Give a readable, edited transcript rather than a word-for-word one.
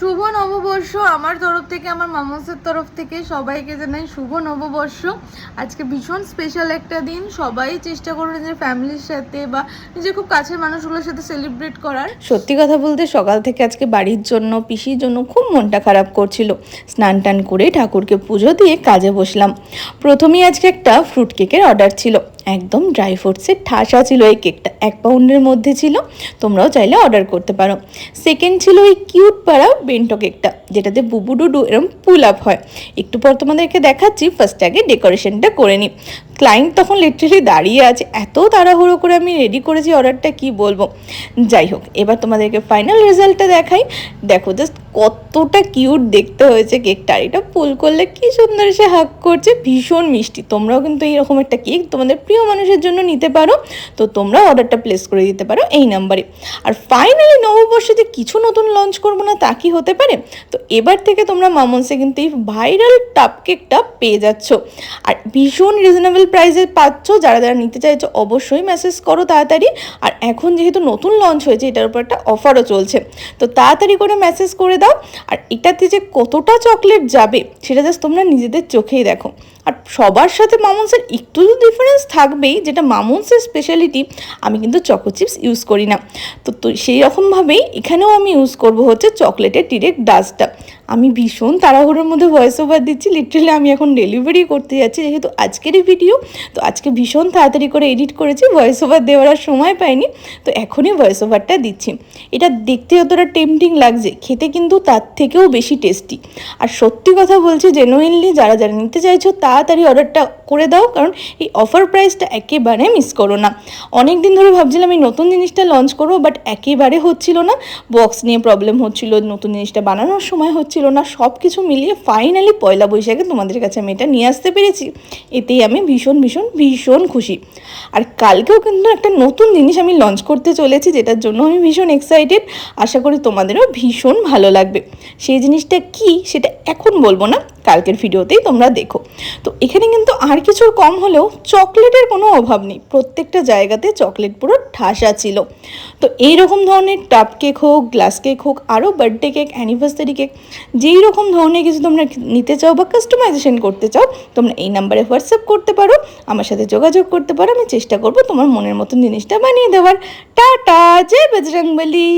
শুভ নববর্ষ আমার তরফ থেকে, আমার মামাসের তরফ থেকে সবাইকে জানাই শুভ নববর্ষ। আজকে ভীষণ স্পেশাল একটা দিন। সবাই চেষ্টা করো নিজের ফ্যামিলির সাথে বা নিজের খুব কাছের মানুষগুলোর সাথে সেলিব্রেট করার। সত্যি কথা বলতে সকাল থেকে আজকে বাড়ির জন্য, পিসির জন্য খুব মনটা খারাপ করছিল। স্নান টান করে ঠাকুরকে পুজো দিয়ে কাজে বসলাম। প্রথমেই আজকে একটা ফ্রুট কেকের অর্ডার ছিল, একদম ড্রাই ফ্রুটসের ঠাসা ছিল এই কেকটা, 1 পাউন্ডের মধ্যে ছিল, তোমরাও চাইলে অর্ডার করতে পারো। সেকেন্ড ছিল ওই কিউট পাড়া বেন্টো কেকটা, যেটাতে বুবু ডুডু এরকম পুল আপ হয়। একটু পর তোমাদেরকে দেখাচ্ছি, ফার্স্ট আগে ডেকোরেশনটা করে নিই। ক্লায়েন্ট তখন লিটারালি দাঁড়িয়ে আছে, এত তাড়াহুড়ো করে আমি রেডি করেছি অর্ডারটা কি বলবো। যাই হোক, এবার তোমাদেরকে ফাইনাল রেজাল্টটা দেখাই। দেখো জাস্ট কতটা কিউট দেখতে হয়েছে কেকটা। এটা পুল করলে কি সুন্দর সে হাগ করছে, ভীষণ মিষ্টি। তোমরাও কিন্তু এইরকম একটা কেক তোমাদের প্রিয় মানুষের জন্য নিতে পারো, তো তোমরা অর্ডারটা প্লেস করে দিতে পারো এই নাম্বারে। আর ফাইনালি নববর্ষে কিছু নতুন লঞ্চ করবো না তা কি হতে পারে? তো এবার থেকে তোমরা মামনসে কিন্তু এই ভাইরাল টাপ কেকটা পেয়ে যাচ্ছ, আর ভীষণ রিজনেবল প্রাইসে পাচ্ছ। যারা যারা নিতে চাইছো অবশ্যই মেসেজ করো তাড়াতাড়ি। আর এখন যেহেতু নতুন লঞ্চ হয়েছে, এটার উপর একটা অফারও চলছে, তো তাড়াতাড়ি করে মেসেজ করে দাও। আর এটাতে যে কতটা চকলেট যাবে সেটা জাস্ট তোমরা নিজেদের চোখেই দেখো। আর সবার সাথে মামনসের একটু ডিফারেন্স থাকবেই, যেটা মামনসের স্পেশালিটি, আমি কিন্তু চকো চিপস ইউজ করি না। তো সেই রকমভাবেই এখানেও আমি ইউজ করব হচ্ছে চকলেটের ডিরেক্ট ডাস্টটা। আমি ভীষণ তাড়াহুড়োর মধ্যে ভয়েস ওভার দিচ্ছি, লিটারালি আমি এখন ডেলিভারি করতে যাচ্ছি, যেহেতু আজকেরই ভিডিও। তো আজকে ভীষণ তাড়াতাড়ি করে এডিট করেছি, ভয়েস ওভার দেওয়ার আর সময় পাইনি, তো এখনই ভয়েস ওভারটা দিচ্ছি। এটা দেখতে যতটা টেম্পটিং লাগছে, খেতে কিন্তু তার থেকেও বেশি টেস্টি। আর সত্যি কথা বলছি, জেনুইনলি যারা যারা নিতে চাইছো তাড়াতাড়ি অর্ডারটা করে দাও, কারণ এই অফার প্রাইসটা একেবারে মিস করো না। অনেক দিন ধরে ভাবছিলাম এই নতুন জিনিসটা লঞ্চ করবো, বাট একেবারে হচ্ছিল না। বক্স নিয়ে প্রবলেম হচ্ছিল, নতুন জিনিসটা বানানোর সময় হচ্ছিল না, সব কিছু মিলিয়ে ফাইনালি পয়লা বৈশাখে তোমাদের কাছে আমি এটা নিয়ে আসতে পেরেছি। এতেই আমি ভীষণ ভীষণ ভীষণ খুশি। আর কালকেও কিন্তু একটা নতুন জিনিস আমি লঞ্চ করতে চলেছি, যেটার জন্য আমি ভীষণ এক্সাইটেড। আশা করি তোমাদেরও ভীষণ ভালো লাগবে। সেই জিনিসটা কি সেটা এখন বলবো না, কালকের ভিডিওতেই তোমরা দেখো। তো এখানে কিন্তু আর কিছুর কম হলেও চকলেটের কোনো অভাব নেই, প্রত্যেকটা জায়গাতে চকলেট পুরো ঠাসা ছিল। তো এইরকম ধরনের টাপ কেক হোক, গ্লাস কেক হোক, আরও বার্থডে কেক, অ্যানিভার্সারি কেক, যেই রকম ধরনের কিছু তোমরা নিতে চাও বা কাস্টমাইজেশন করতে চাও, তোমরা এই নাম্বারে হোয়াটসঅ্যাপ করতে পারো, আমার সাথে যোগাযোগ করতে পারো। আমি চেষ্টা করবো তোমার মনের মতন জিনিসটা বানিয়ে দেওয়ার। টাটা, জয় বজরংবলী।